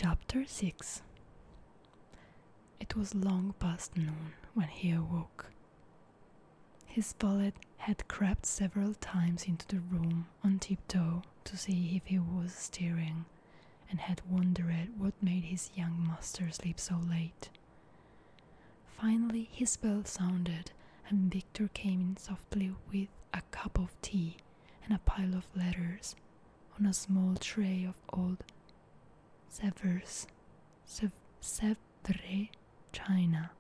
Chapter 6. It was long past noon when he awoke. His valet had crept several times into the room on tiptoe to see if he was stirring, and had wondered what made his young master sleep so late. Finally his bell sounded, and Victor came in softly with a cup of tea and a pile of letters on a small tray of old Sèvres china,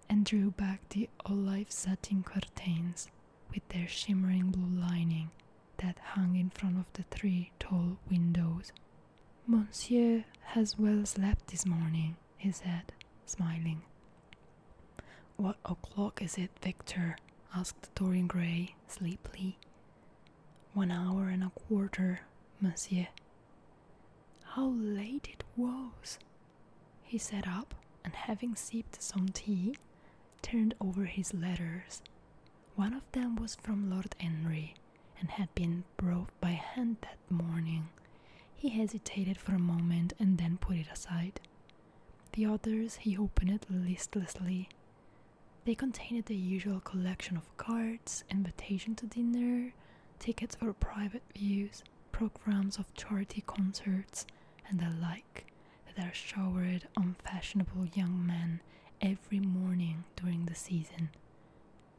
and drew back the olive satin curtains with their shimmering blue lining that hung in front of the 3 tall windows. "Monsieur has well slept this morning," he said, smiling. "What o'clock is it, Victor?" asked Dorian Gray sleepily. "1 hour and a quarter, monsieur." How late it was! He sat up, and having sipped some tea, turned over his letters. One of them was from Lord Henry, and had been brought by hand that morning. He hesitated for a moment and then put it aside. The others he opened listlessly. They contained the usual collection of cards, invitation to dinner, tickets for private views, programs of charity concerts, and the like that are showered on fashionable young men every morning during the season.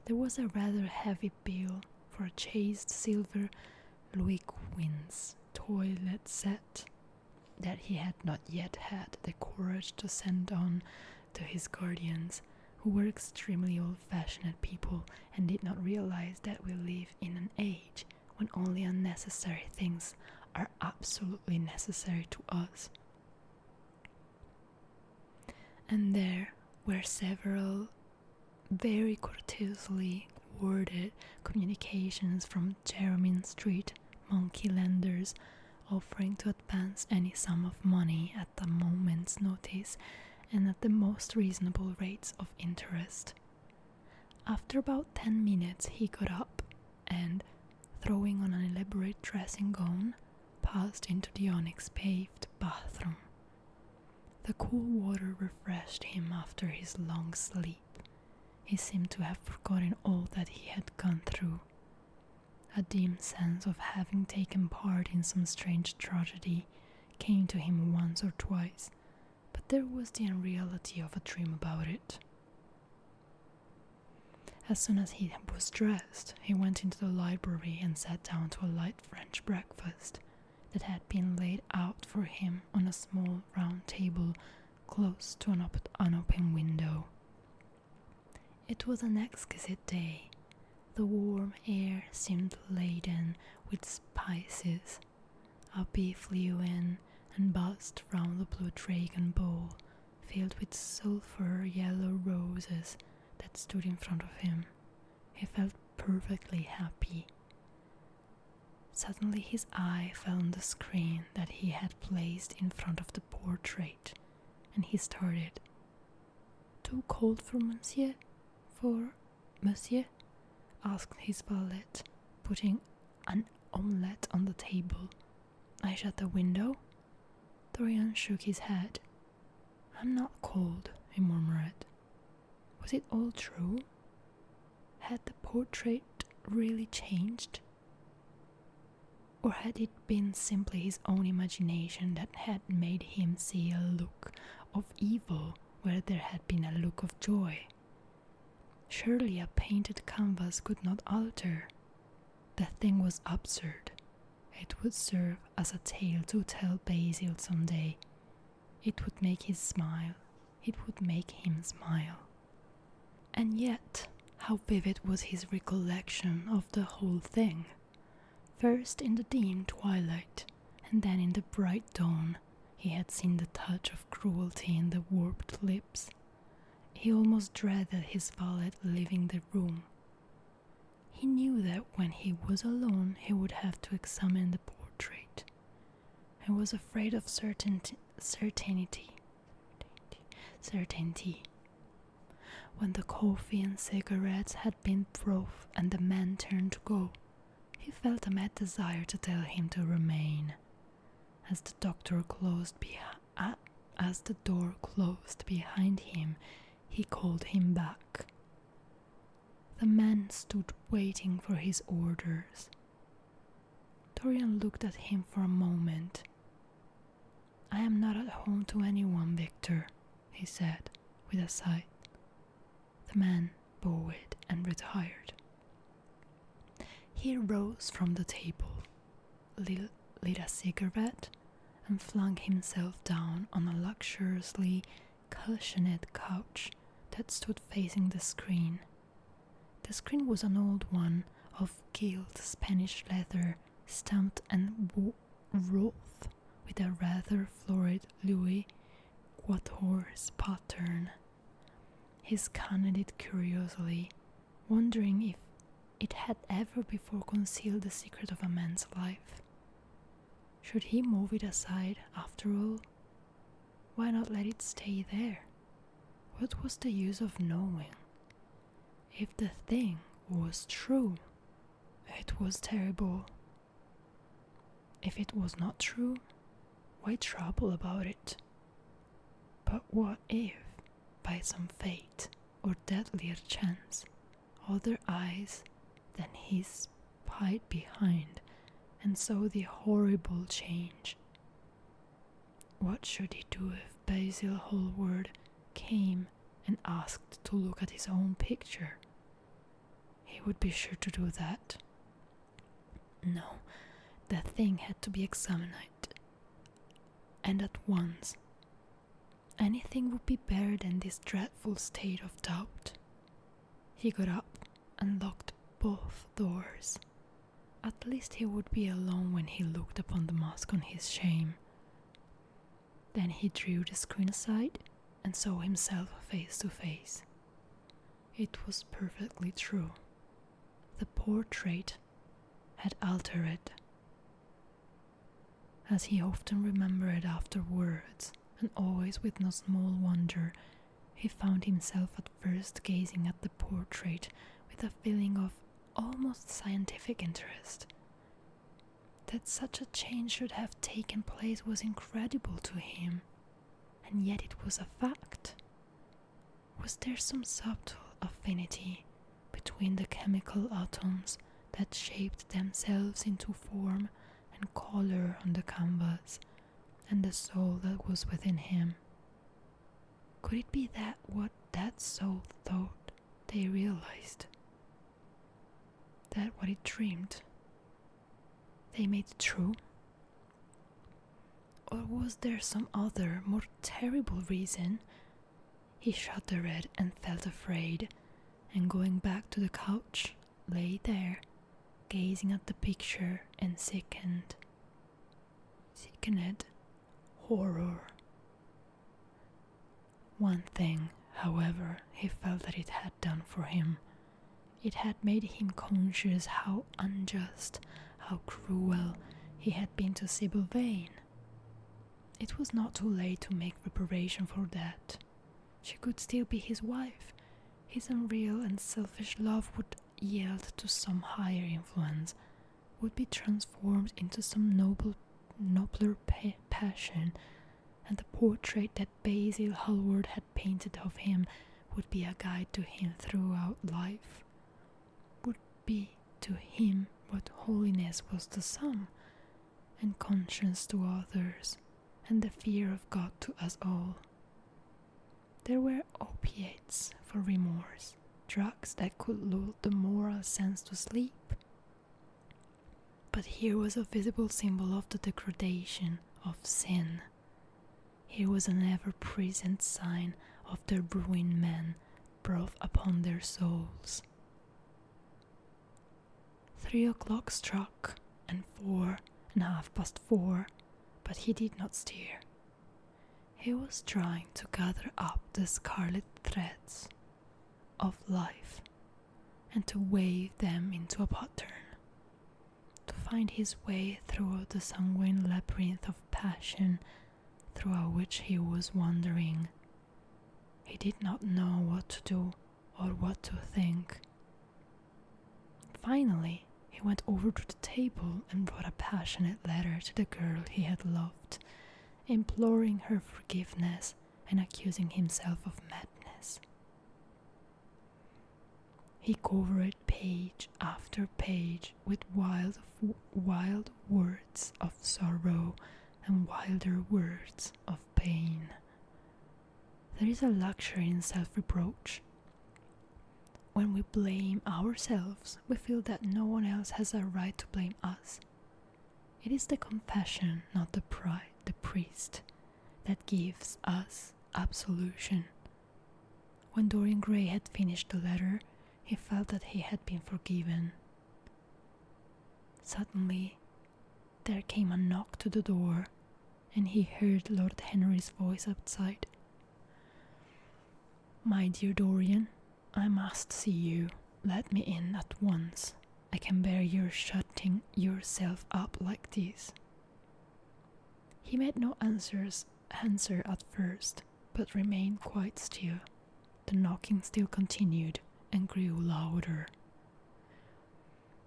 There was a rather heavy bill for a chased silver Louis Quinze toilet set that he had not yet had the courage to send on to his guardians, who were extremely old-fashioned people and did not realize that we live in an age when only unnecessary things are absolutely necessary to us. And there were several very courteously worded communications from Jermyn Street monkey lenders offering to advance any sum of money at a moment's notice and at the most reasonable rates of interest. After about 10 minutes he got up and, throwing on an elaborate dressing gown, passed into the onyx-paved bathroom. The cool water refreshed him after his long sleep. He seemed to have forgotten all that he had gone through. A dim sense of having taken part in some strange tragedy came to him once or twice, but there was the unreality of a dream about it. As soon as he was dressed, he went into the library and sat down to a light French breakfast that had been laid out for him on a small round table close to an unopened window. It was an exquisite day. The warm air seemed laden with spices. A bee flew in and buzzed round the blue dragon bowl filled with sulphur yellow roses that stood in front of him. He felt perfectly happy. Suddenly his eye fell on the screen that he had placed in front of the portrait, and he started. "Too cold for monsieur? For monsieur?" asked his valet, putting an omelette on the table. "I shut the window?" Dorian shook his head. "I'm not cold," he murmured. Was it all true? Had the portrait really changed? Or had it been simply his own imagination that had made him see a look of evil where there had been a look of joy? Surely a painted canvas could not alter. The thing was absurd. It would serve as a tale to tell Basil some day. It would make him smile. It would make him smile. And yet, how vivid was his recollection of the whole thing! First in the dim twilight, and then in the bright dawn, he had seen the touch of cruelty in the warped lips. He almost dreaded his valet leaving the room. He knew that when he was alone he would have to examine the portrait. He was afraid of certainty. When the coffee and cigarettes had been brought and the man turned to go, he felt a mad desire to tell him to remain. As the doctor closed as the door closed behind him, he called him back. The man stood waiting for his orders. Dorian looked at him for a moment. "I am not at home to anyone, Victor," he said, with a sigh. The man bowed and retired. He rose from the table, lit a cigarette, and flung himself down on a luxuriously cushioned couch that stood facing the screen. The screen was an old one of gilt Spanish leather, stamped and wrought with a rather florid Louis XIV pattern. He scanned it curiously, wondering if it had ever before concealed the secret of a man's life. Should he move it aside after all? Why not let it stay there? What was the use of knowing? If the thing was true, it was terrible. If it was not true, why trouble about it? But what if, by some fate or deadlier chance, other eyes than his spied behind and saw the horrible change? What should he do if Basil Hallward came and asked to look at his own picture? He would be sure to do that. No, the thing had to be examined, and at once. Anything would be better than this dreadful state of doubt. He got up and locked both doors. At least he would be alone when he looked upon the mask on his shame. Then he drew the screen aside and saw himself face to face. It was perfectly true. The portrait had altered. As he often remembered afterwards, and always with no small wonder, he found himself at first gazing at the portrait with a feeling of almost scientific interest. That such a change should have taken place was incredible to him, and yet it was a fact. Was there some subtle affinity between the chemical atoms that shaped themselves into form and color on the canvas, and the soul that was within him? Could it be that what that soul thought they realized? That what it dreamed they made true? Or was there some other, more terrible reason? He shuddered and felt afraid, and going back to the couch, lay there, gazing at the picture and sickened horror. One thing, however, he felt that it had done for him. It had made him conscious how unjust, how cruel he had been to Sybil Vane. It was not too late to make reparation for that. She could still be his wife. His unreal and selfish love would yield to some higher influence, would be transformed into some nobler passion, and the portrait that Basil Hallward had painted of him would be a guide to him throughout life, would be to him what holiness was to some, and conscience to others, and the fear of God to us all. There were opiates for remorse, drugs that could lull the moral sense to sleep. But here was a visible symbol of the degradation of sin. Here was an ever-present sign of the ruin men brought upon their souls. 3 o'clock struck, and 4 and 4:30, but he did not stir. He was trying to gather up the scarlet threads of life and to weave them into a pattern, to find his way through the sanguine labyrinth of passion through which he was wandering. He did not know what to do or what to think. Finally, he went over to the table and wrote a passionate letter to the girl he had loved imploring her forgiveness and accusing himself of madness. He covered page after page with wild words of sorrow and wilder words of pain. There is a luxury in self-reproach. When we blame ourselves, we feel that no one else has a right to blame us. It is the confession, not the priest, that gives us absolution. When Dorian Gray had finished the letter, he felt that he had been forgiven. Suddenly, there came a knock to the door, and he heard Lord Henry's voice outside. "My dear Dorian, I must see you. Let me in at once. I can bear your shutting yourself up like this." He made no answer at first, but remained quite still. The knocking still continued and grew louder.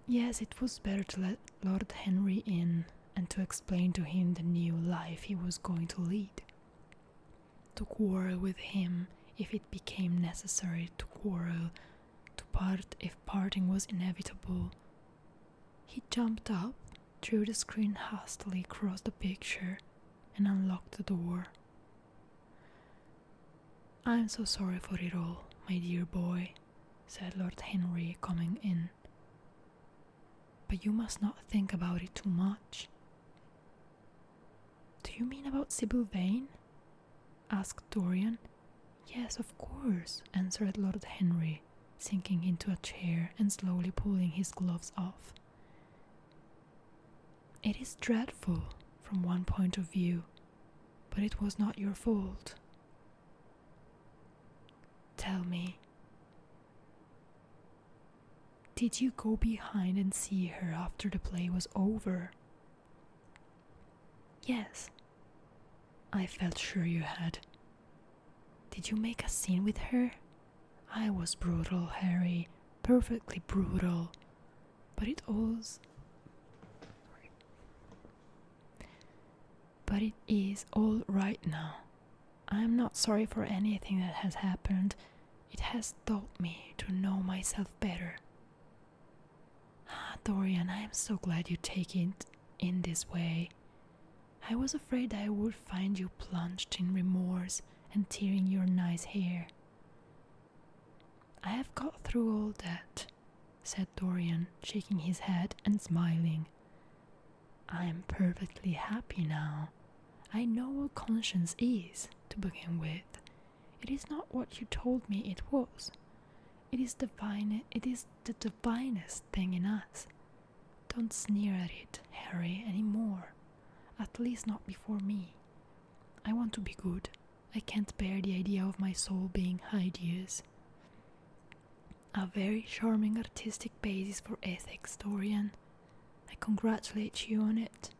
Yes, it was better to let Lord Henry in and to explain to him the new life he was going to lead. To quarrel with him if it became necessary to quarrel, to part if parting was inevitable. He jumped up, drew the screen hastily across the picture, and unlocked the door. "I'm so sorry for it all, my dear boy," said Lord Henry, coming in. "But you must not think about it too much." "Do you mean about Sybil Vane?" asked Dorian. "Yes, of course," answered Lord Henry, sinking into a chair and slowly pulling his gloves off. "It is dreadful from one point of view, but it was not your fault. Tell me, did you go behind and see her after the play was over?" "Yes." "I felt sure you had. Did you make a scene with her?" "I was brutal, Harry, perfectly brutal. But it is all right now. I am not sorry for anything that has happened. It has taught me to know myself better." "Ah, Dorian, I am so glad you take it in this way. I was afraid I would find you plunged in remorse and tearing your nice hair." "I have got through all that," said Dorian, shaking his head and smiling. "I am perfectly happy now. I know what conscience is, to begin with. It is not what you told me it was. It is the divinest thing in us. Don't sneer at it, Harry, any more. At least not before me. I want to be good. I can't bear the idea of my soul being hideous." "A very charming artistic basis for ethics, Dorian. I congratulate you on it.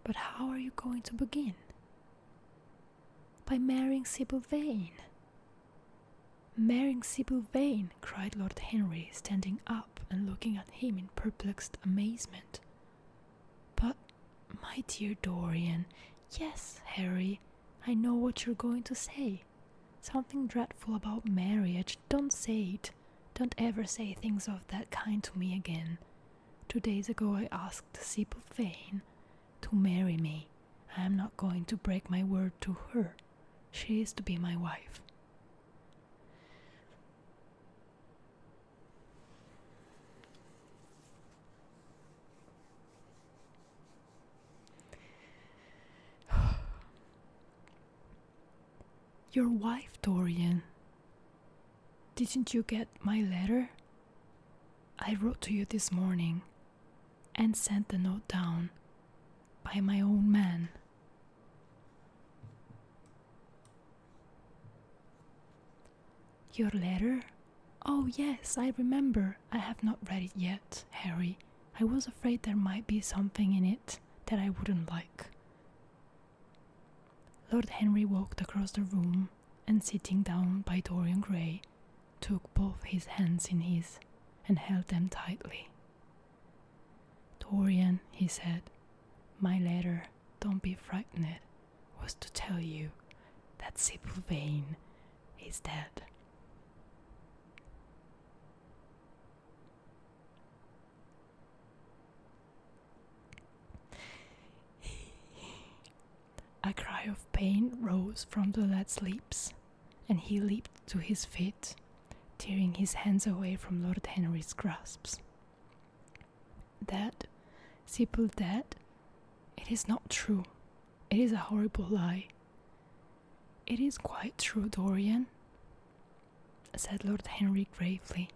But how are you going to begin?" "By marrying Sybil Vane." "Marrying Sybil Vane!" cried Lord Henry, standing up and looking at him in perplexed amazement. "But, my dear Dorian—" "Yes, Harry, I know what you're going to say. Something dreadful about marriage. Don't say it. Don't ever say things of that kind to me again. 2 days ago I asked Sybil Vane to marry me. I am not going to break my word to her. She is to be my wife." "Your wife, Dorian. Didn't you get my letter? I wrote to you this morning and sent the note down by my own man." "Your letter? Oh yes, I remember. I have not read it yet, Harry. I was afraid there might be something in it that I wouldn't like." Lord Henry walked across the room and, sitting down by Dorian Gray, took both his hands in his and held them tightly. "Dorian," he said, "my letter, don't be frightened was to tell you that Sybil Vane is dead. A cry of pain rose from the lad's lips, and he leaped to his feet, tearing his hands away from Lord Henry's grasps. Dead? Sybil dead? It is not true. It is a horrible lie. It is quite true, Dorian, said Lord Henry gravely.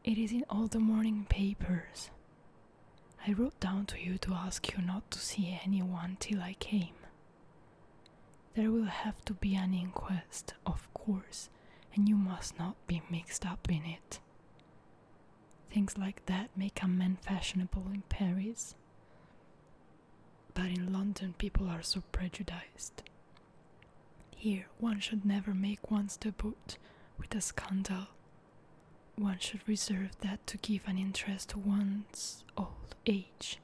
It is in all the morning papers. I wrote down to you to ask you not to see anyone till I came. There will have to be an inquest, of course, and you must not be mixed up in it. Things like that make a man fashionable in Paris. But in London people are so prejudiced. Here one should never make one's debut with a scandal. One should reserve that to give an interest to one's old age.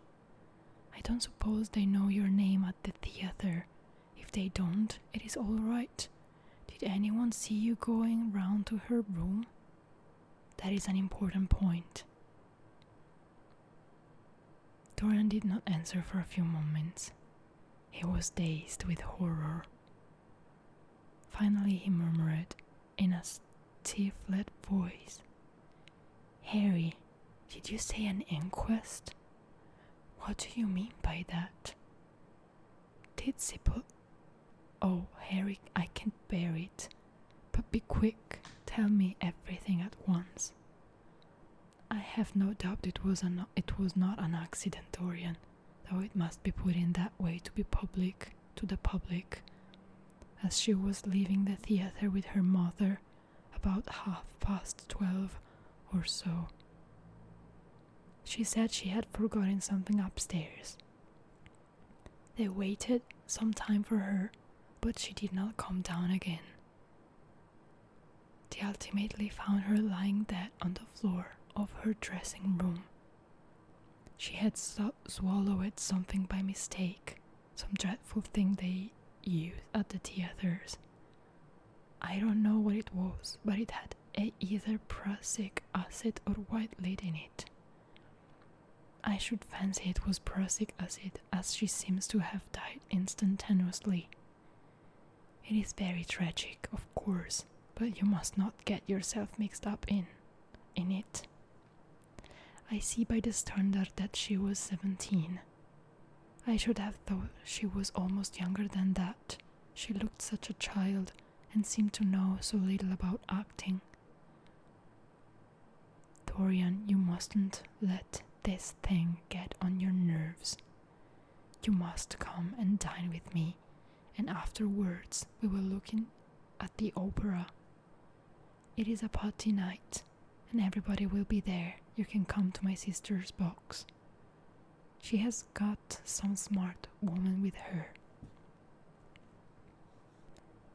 I don't suppose they know your name at the theatre. If they don't, it is all right. Did anyone see you going round to her room? That is an important point. Dorian did not answer for a few moments. He was dazed with horror. Finally he murmured, in a stifled voice, "Harry, did you say an inquest? What do you mean by that? Did Sybil... Oh, Harry, I can't bear it. But be quick, tell me everything at once." "I have no doubt it was not an accident, Dorian, though it must be put in that way to the public, as she was leaving the theatre with her mother about 12:30 or so. She said she had forgotten something upstairs. They waited some time for her, but she did not come down again. They ultimately found her lying dead on the floor of her dressing room. She had swallowed something by mistake, some dreadful thing they use at the theatres. I don't know what it was, but it had either prussic acid or white lead in it. I should fancy it was prussic acid, as she seems to have died instantaneously. It is very tragic, of course, but you must not get yourself mixed up in it. I see by the standard that she was 17. I should have thought she was almost younger than that. She looked such a child and seemed to know so little about acting. Dorian, you mustn't let this thing get on your nerves. You must come and dine with me, and afterwards we will look in at the opera. It is a party night, and everybody will be there. You can come to my sister's box. She has got some smart woman with her.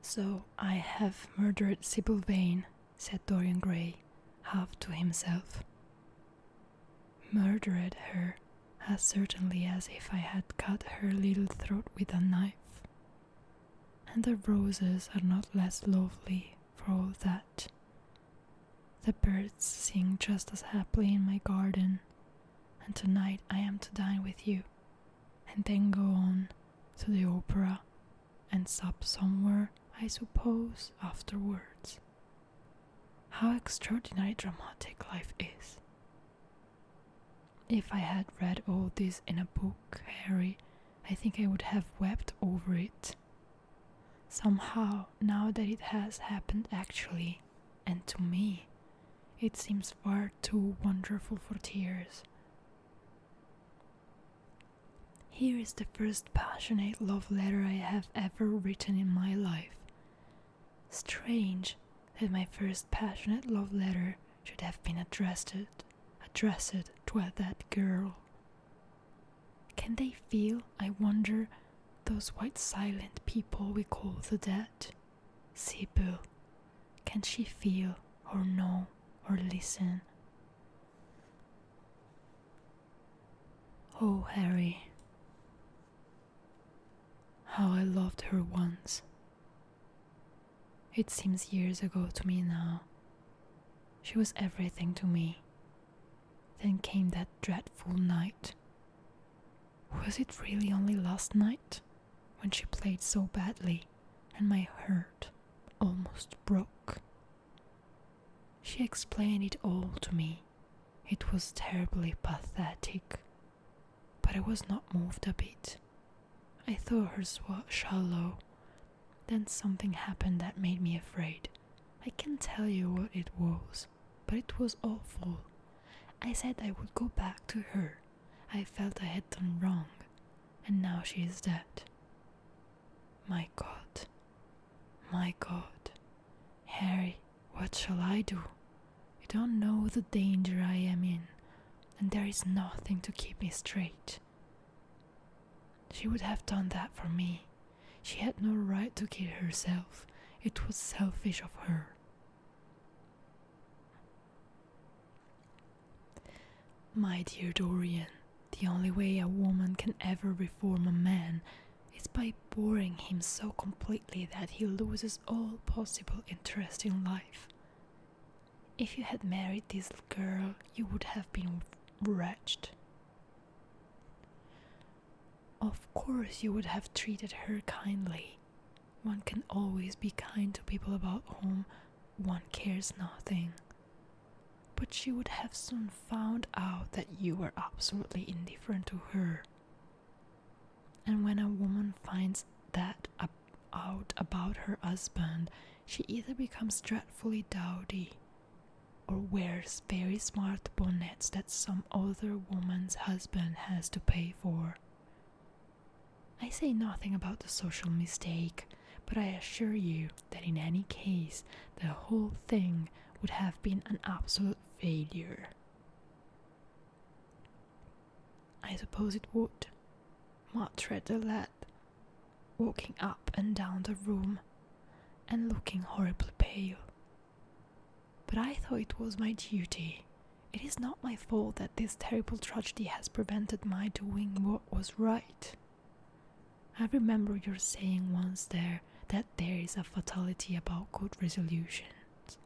So I have murdered Sybil Vane, said Dorian Gray, half to himself. Murdered her, as certainly as if I had cut her little throat with a knife. And the roses are not less lovely for all that. The birds sing just as happily in my garden, and tonight I am to dine with you, and then go on to the opera, and sup somewhere, I suppose, afterwards. How extraordinary dramatic life is. If I had read all this in a book, Harry, I think I would have wept over it. Somehow, now that it has happened actually, and to me, it seems far too wonderful for tears. Here is the first passionate love letter I have ever written in my life. Strange that my first passionate love letter should have been addressed to that girl. Can they feel, I wonder, those white silent people we call the dead? Sybil, can she feel, or know, or listen? Oh, Harry, how I loved her once. It seems years ago to me now. She was everything to me. Then came that dreadful night. Was it really only last night, when she played so badly and my heart almost broke? She explained it all to me. It was terribly pathetic, but I was not moved a bit. I thought her shallow. Then something happened that made me afraid. I can't tell you what it was, but it was awful. I said I would go back to her. I felt I had done wrong, and now she is dead. My God, my God. Harry, what shall I do? You don't know the danger I am in, and there is nothing to keep me straight. She would have done that for me. She had no right to kill herself. It was selfish of her. My dear Dorian, the only way a woman can ever reform a man is by boring him so completely that he loses all possible interest in life. If you had married this girl, you would have been wretched. Of course you would have treated her kindly. One can always be kind to people about whom one cares nothing. But she would have soon found out that you were absolutely indifferent to her. And when a woman finds that out about her husband, she either becomes dreadfully dowdy or wears very smart bonnets that some other woman's husband has to pay for. I say nothing about the social mistake, but I assure you that in any case, the whole thing would have been an absolute failure. I suppose it would, muttered the lad, walking up and down the room and looking horribly pale. But I thought it was my duty. It is not my fault that this terrible tragedy has prevented my doing what was right. I remember your saying once there that there is a fatality about good resolutions,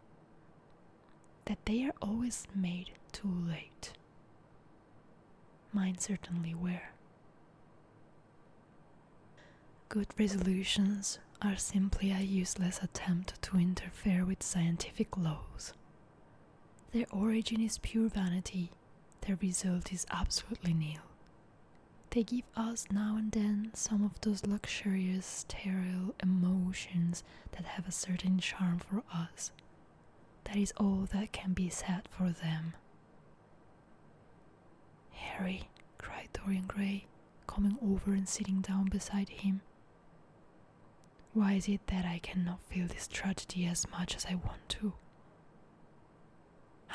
that they are always made too late. Mine certainly were. Good resolutions are simply a useless attempt to interfere with scientific laws. Their origin is pure vanity, their result is absolutely nil. They give us now and then some of those luxurious, sterile emotions that have a certain charm for us. That is all that can be said for them. Harry, cried Dorian Gray, coming over and sitting down beside him. Why is it that I cannot feel this tragedy as much as I want to?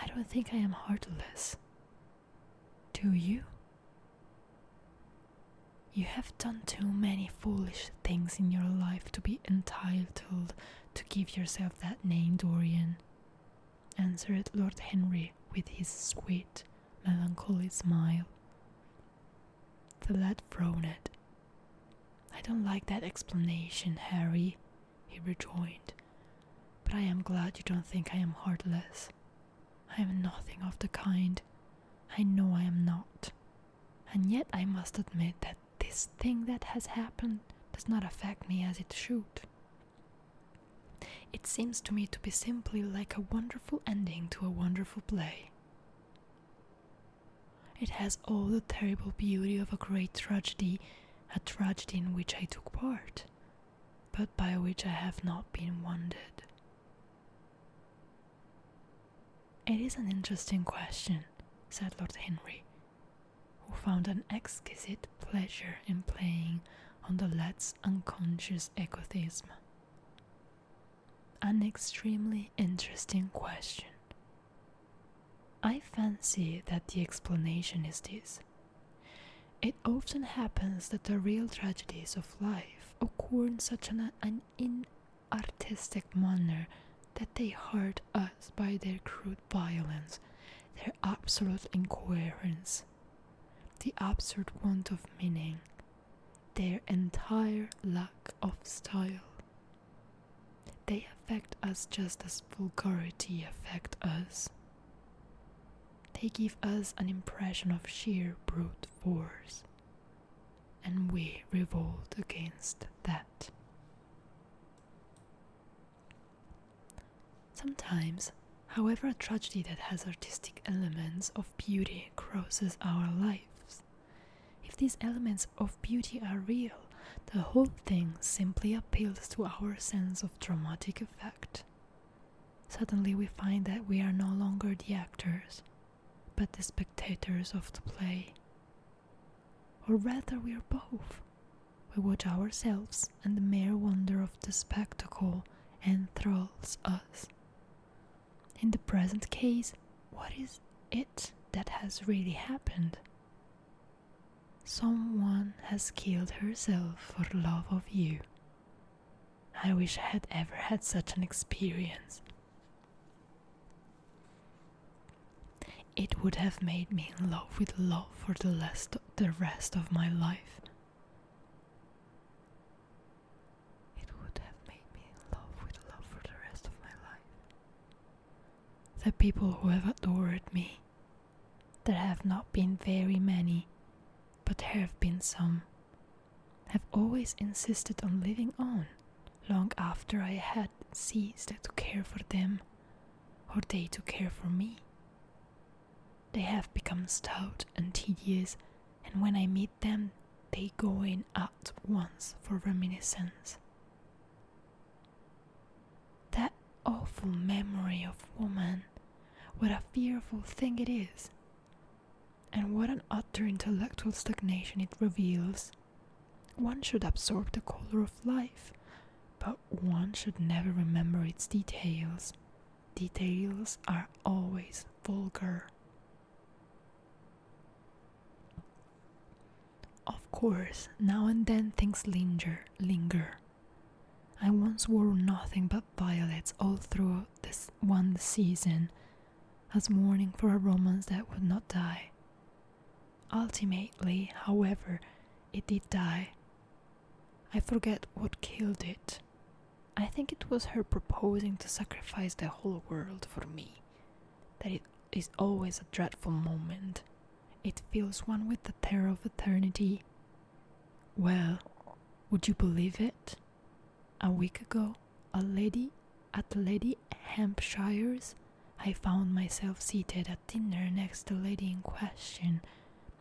I don't think I am heartless. Do you? You have done too many foolish things in your life to be entitled to give yourself that name, Dorian, answered Lord Henry with his sweet, melancholy smile. The lad frowned. I don't like that explanation, Harry, he rejoined, but I am glad you don't think I am heartless. I am nothing of the kind. I know I am not. And yet I must admit that this thing that has happened does not affect me as it should. It seems to me to be simply like a wonderful ending to a wonderful play. It has all the terrible beauty of a great tragedy, a tragedy in which I took part, but by which I have not been wounded. It is an interesting question, said Lord Henry, who found an exquisite pleasure in playing on the lad's unconscious egotism. An extremely interesting question. I fancy that the explanation is this. It often happens that the real tragedies of life occur in such an inartistic manner that they hurt us by their crude violence, their absolute incoherence, the absurd want of meaning. their entire lack of style. They affect us just as vulgarity affects us. They give us an impression of sheer brute force, and we revolt against that. Sometimes, however, a tragedy that has artistic elements of beauty crosses our lives. If these elements of beauty are real, the whole thing simply appeals to our sense of dramatic effect. Suddenly we find that we are no longer the actors, but the spectators of the play. Or rather, we are both. We watch ourselves, and the mere wonder of the spectacle enthralls us. In the present case, what is it that has really happened? Someone has killed herself for love of you. I wish I had ever had such an experience. It would have made me in love with love for the rest of my life. It would have made me in love with love for the rest of my life. The people who have adored me, there have not been very many, but there have been some, have always insisted on living on, long after I had ceased to care for them, or they to care for me. They have become stout and tedious, and when I meet them, they go in at once for reminiscence. That awful memory of woman, what a fearful thing it is, and what an utter intellectual stagnation it reveals. One should absorb the color of life, but one should never remember its details. Details are always vulgar. Of course, now and then things linger. I once wore nothing but violets all through this one season, as mourning for a romance that would not die. Ultimately, however, it did die. I forget what killed it. I think it was her proposing to sacrifice the whole world for me. That it is always a dreadful moment. It fills one with the terror of eternity. Well, would you believe it? A week ago, at Lady Hampshire's, I found myself seated at dinner next to the lady in question,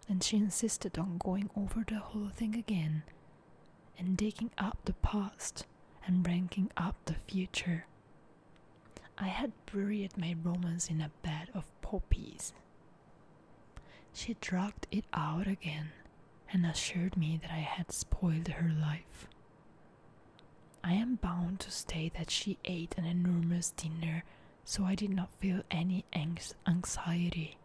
and she insisted on going over the whole thing again, and digging up the past and ranking up the future. I had buried my romance in a bed of poppies. She dragged it out again and assured me that I had spoiled her life. I am bound to state that she ate an enormous dinner, so I did not feel any anxiety.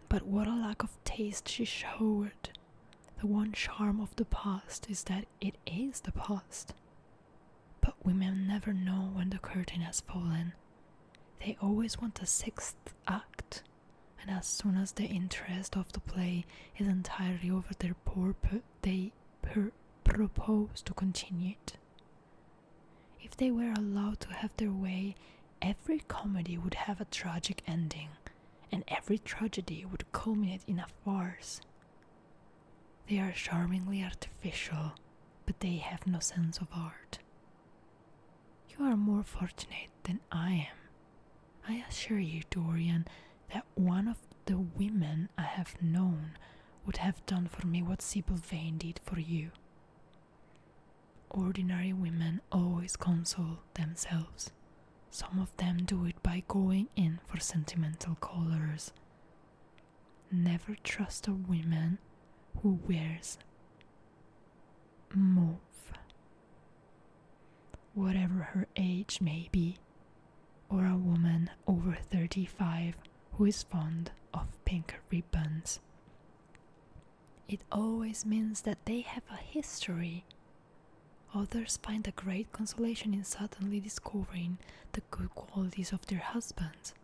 But what a lack of taste she showed! The one charm of the past is that it is the past. But women never know when the curtain has fallen. They always want a sixth act, and as soon as the interest of the play is entirely over their they propose to continue it. If they were allowed to have their way, every comedy would have a tragic ending, and every tragedy would culminate in a farce. They are charmingly artificial, but they have no sense of art. You are more fortunate than I am. I assure you, Dorian, that one of the women I have known would have done for me what Sibyl Vane did for you. Ordinary women always console themselves. Some of them do it by going in for sentimental colors. Never trust a woman who wears mauve, whatever her age may be, or a woman over 35 who is fond of pink ribbons. It always means that they have a history. Others find a great consolation in suddenly discovering the good qualities of their husbands.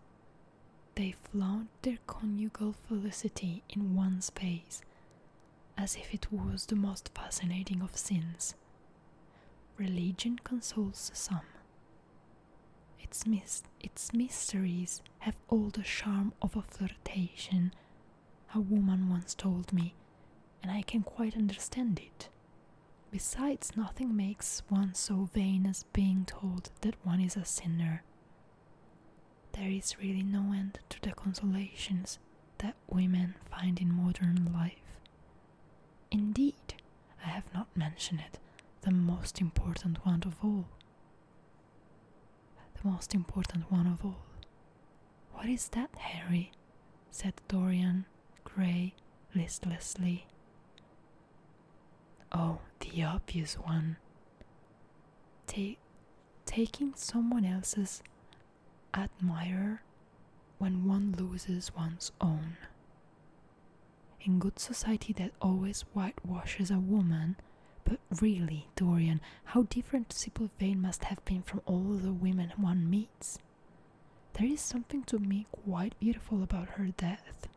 They flaunt their conjugal felicity in one space, as if it was the most fascinating of sins. Religion consoles some. Its mysteries have all the charm of a flirtation, a woman once told me, and I can quite understand it. Besides, nothing makes one so vain as being told that one is a sinner. There is really no end to the consolations that women find in modern life. Indeed, I have not mentioned it, the most important one of all. What is that, Harry? Said Dorian Gray listlessly. Oh, the obvious one. Taking someone else's admirer when one loses one's own. In good society that always whitewashes a woman, but really, Dorian, how different Sybil Vane must have been from all the women one meets. There is something to me quite beautiful about her death.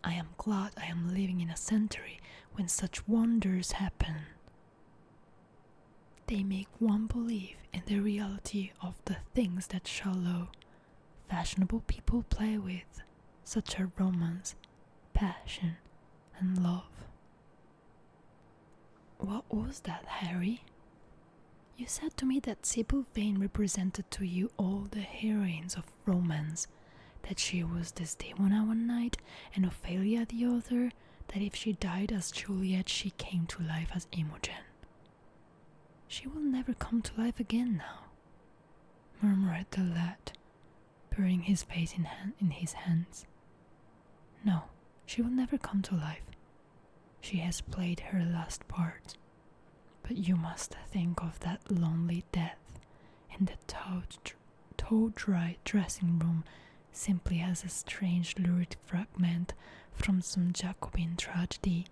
I am glad I am living in a century when such wonders happen. They make one believe in the reality of the things that shallow, fashionable people play with, such as romance, passion, and love. What was that, Harry? You said to me that Sybil Vane represented to you all the heroines of romance, that she was Desdemona one night and Ophelia the other, that if she died as Juliet she came to life as Imogen. She will never come to life again now, murmured the lad, burying his face in his hands. No, she will never come to life. She has played her last part. But you must think of that lonely death in the tow-dry dressing room simply as a strange lurid fragment from some Jacobin tragedy,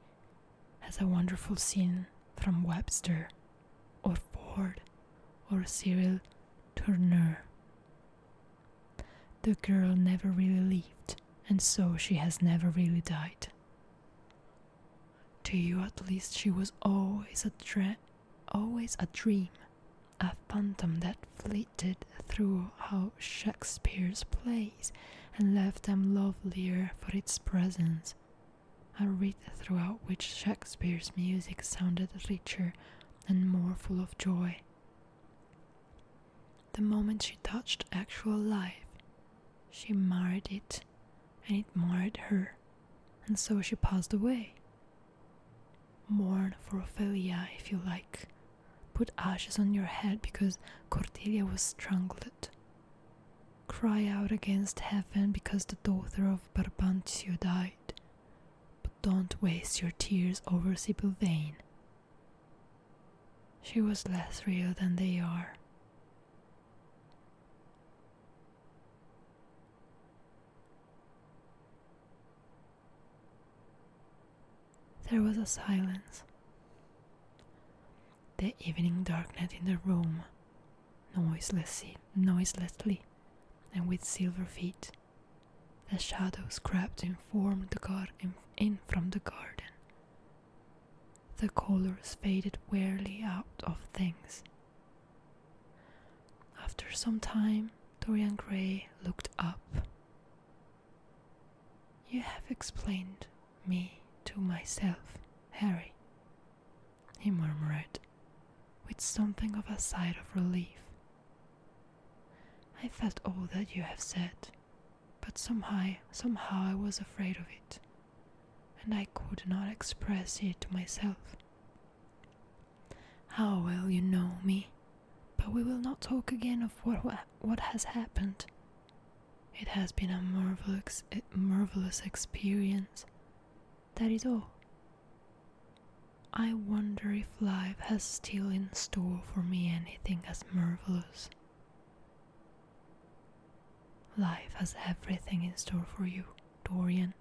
as a wonderful scene from Webster, or Ford, or Cyril Tourneur. The girl never really lived, and so she has never really died. To you at least she was always a dream, a phantom that flitted through Shakespeare's plays and left them lovelier for its presence, a reed throughout which Shakespeare's music sounded richer and more full of joy. The moment she touched actual life, she marred it, and it marred her, and so she passed away. Mourn for Ophelia if you like. Put ashes on your head because Cordelia was strangled. Cry out against heaven because the daughter of Brabantio died. But don't waste your tears over Sybil Vane. She was less real than they are. There was a silence. The evening darkened in the room, noiselessly, and with silver feet. The shadows crept in from the garden. The colors faded wearily out of things. After some time, Dorian Gray looked up. You have explained me to myself, Harry, he murmured, with something of a sigh of relief. I felt all that you have said, but somehow I was afraid of it, and I could not express it to myself. How well you know me, but we will not talk again of what has happened. It has been a marvelous experience. That is all. I wonder if life has still in store for me anything as marvelous. Life has everything in store for you, Dorian.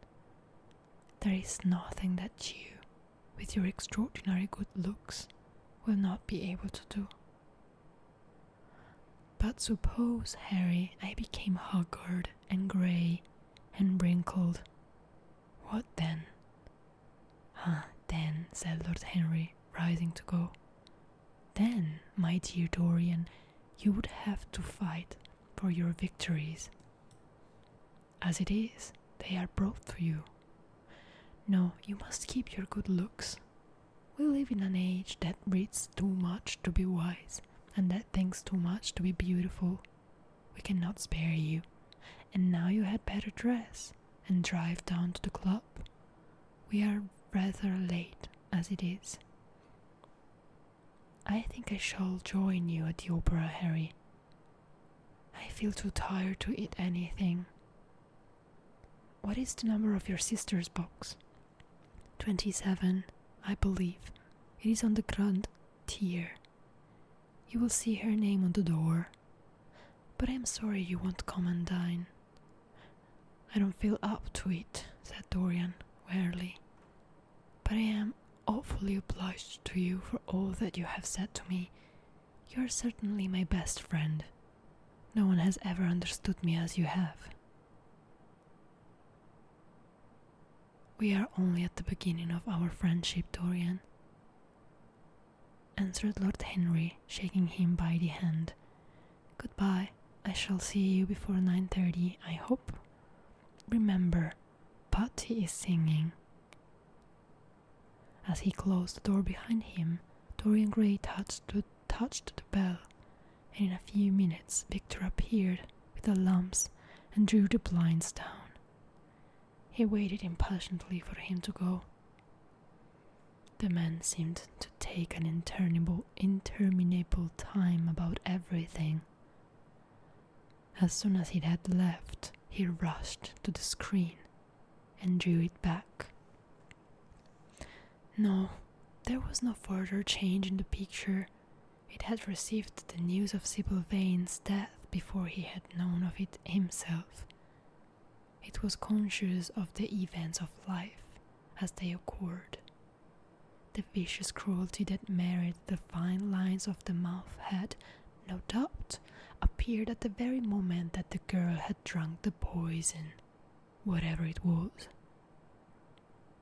There is nothing that you, with your extraordinary good looks, will not be able to do. But suppose, Harry, I became haggard and grey and wrinkled What then? Then, said Lord Henry, rising to go. Then, my dear Dorian, you would have to fight for your victories. As it is, they are brought to you. No, you must keep your good looks. We live in an age that reads too much to be wise, and that thinks too much to be beautiful. We cannot spare you, and now you had better dress and drive down to the club. We are rather late as it is. I think I shall join you at the opera, Harry. I feel too tired to eat anything. What is the number of your sister's box? 27, I believe. It is on the grand tier. You will see her name on the door. But I am sorry you won't come and dine. I don't feel up to it, said Dorian wearily. But I am awfully obliged to you for all that you have said to me. You are certainly my best friend. No one has ever understood me as you have. We are only at the beginning of our friendship, Dorian, answered Lord Henry, shaking him by the hand. Goodbye. I shall see you before 9:30, I hope. Remember, Patty is singing. As he closed the door behind him, Dorian Gray touched the bell, and in a few minutes Victor appeared with the lamps and drew the blinds down. He waited impatiently for him to go. The man seemed to take an interminable time about everything. As soon as he had left, he rushed to the screen and drew it back. No, there was no further change in the picture. It had received the news of Sybil Vane's death before he had known of it himself. It was conscious of the events of life as they occurred. The vicious cruelty that marred the fine lines of the mouth had, no doubt, appeared at the very moment that the girl had drunk the poison, whatever it was.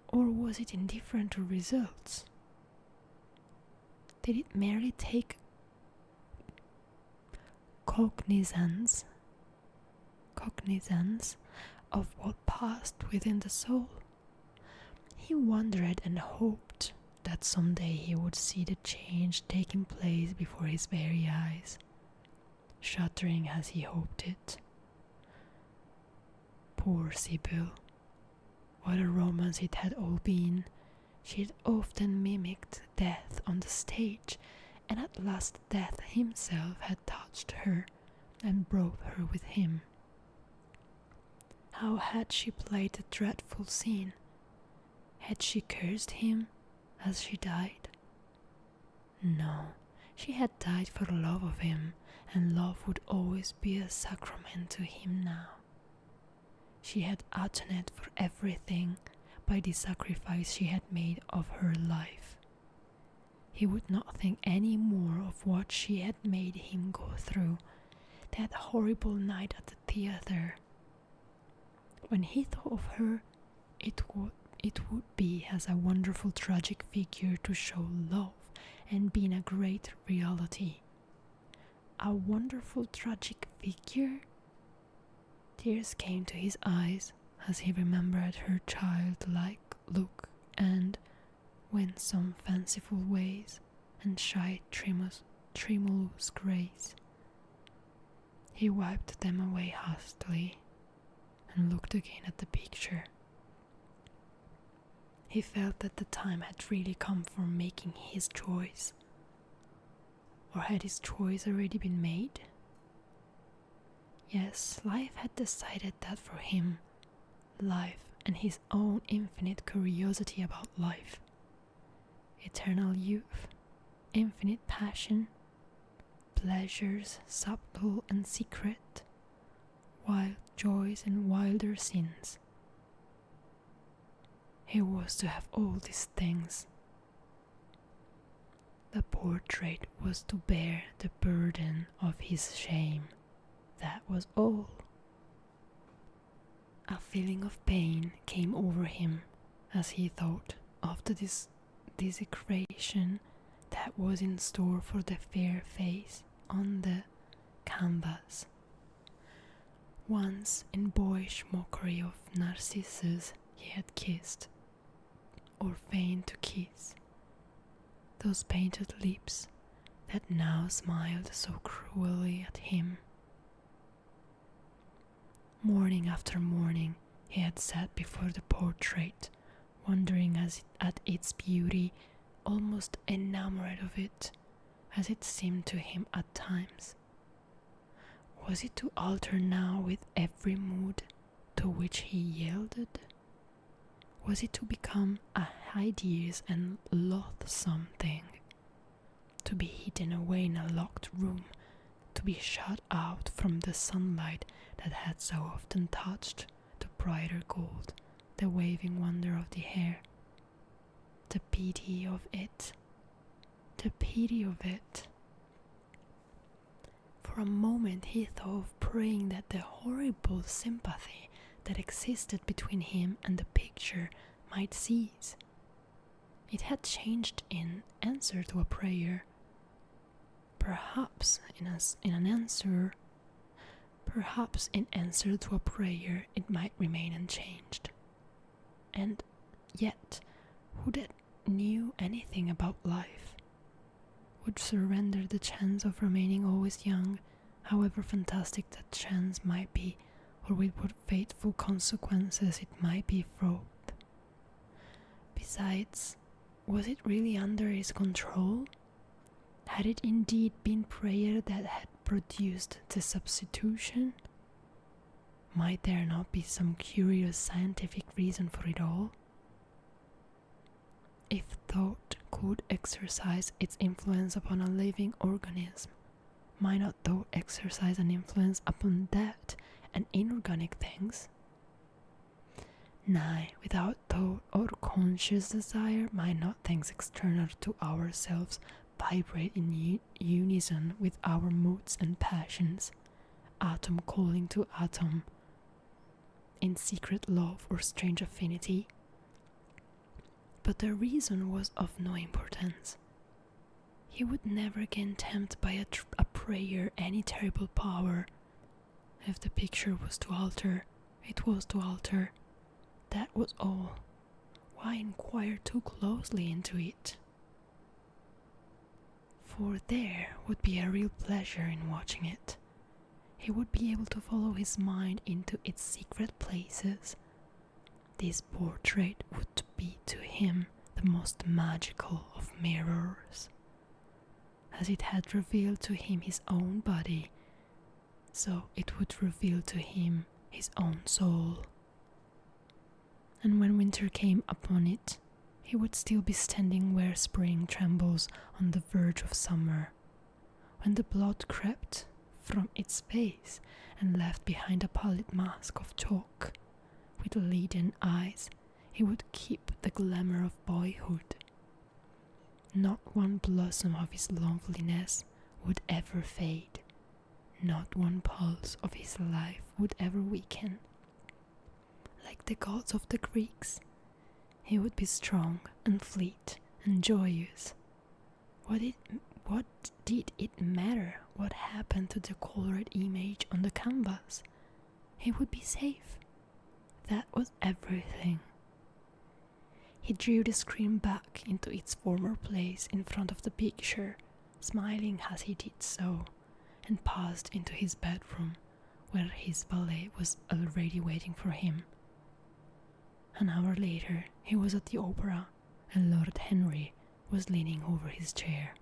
Or was it indifferent to results? Did it merely take cognizance of what passed within the soul? He wondered and hoped that someday he would see the change taking place before his very eyes, shuddering as he hoped it. Poor Sybil. What a romance it had all been. She had often mimicked death on the stage, and at last death himself had touched her and brought her with him. How had she played the dreadful scene? Had she cursed him as she died? No, she had died for love of him, and love would always be a sacrament to him now. She had atoned for everything by the sacrifice she had made of her life. He would not think any more of what she had made him go through, that horrible night at the theatre. When he thought of her, it would be as a wonderful tragic figure to show love and be in a great reality. A wonderful tragic figure? Tears came to his eyes as he remembered her childlike look and winsome fanciful ways and shy tremulous grace. He wiped them away hastily and looked again at the picture. He felt that the time had really come for making his choice. Or had his choice already been made? Yes, life had decided that for him. Life and his own infinite curiosity about life. Eternal youth, infinite passion, pleasures subtle and secret, wild joys and wilder sins. He was to have all these things. The portrait was to bear the burden of his shame. That was all. A feeling of pain came over him as he thought of the desecration that was in store for the fair face on the canvas. Once, in boyish mockery of Narcissus he had kissed, or feigned to kiss, those painted lips that now smiled so cruelly at him. Morning after morning he had sat before the portrait, wondering at its beauty, almost enamored of it, as it seemed to him at times. Was it to alter now with every mood to which he yielded? Was it to become a hideous and loathsome thing? To be hidden away in a locked room, to be shut out from the sunlight that had so often touched the brighter gold, the waving wonder of the hair? The pity of it! The pity of it! For a moment he thought of praying that the horrible sympathy that existed between him and the picture might cease. It had changed in answer to a prayer. Perhaps in answer to a prayer it might remain unchanged. And yet, who that knew anything about life would surrender the chance of remaining always young, however fantastic that chance might be, or with what fateful consequences it might be fraught? Besides, was it really under his control? Had it indeed been prayer that had produced the substitution? Might there not be some curious scientific reason for it all? If thought could exercise its influence upon a living organism, might not thought exercise an influence upon that and inorganic things? Nay, without thought or conscious desire, might not things external to ourselves vibrate in unison with our moods and passions, atom calling to atom, in secret love or strange affinity? But the reason was of no importance. He would never again tempt by a prayer any terrible power. If the picture was to alter, it was to alter. That was all. Why inquire too closely into it? For there would be a real pleasure in watching it. He would be able to follow his mind into its secret places. This portrait would be to him the most magical of mirrors. As it had revealed to him his own body, so it would reveal to him his own soul. And when winter came upon it, he would still be standing where spring trembles on the verge of summer. When the blood crept from its face and left behind a pallid mask of chalk, with leaden eyes, he would keep the glamour of boyhood. Not one blossom of his loveliness would ever fade. Not one pulse of his life would ever weaken. Like the gods of the Greeks, he would be strong and fleet and joyous. What did it matter what happened to the colored image on the canvas? He would be safe. That was everything. He drew the screen back into its former place in front of the picture, smiling as he did so, and passed into his bedroom, where his valet was already waiting for him. An hour later, he was at the opera, and Lord Henry was leaning over his chair.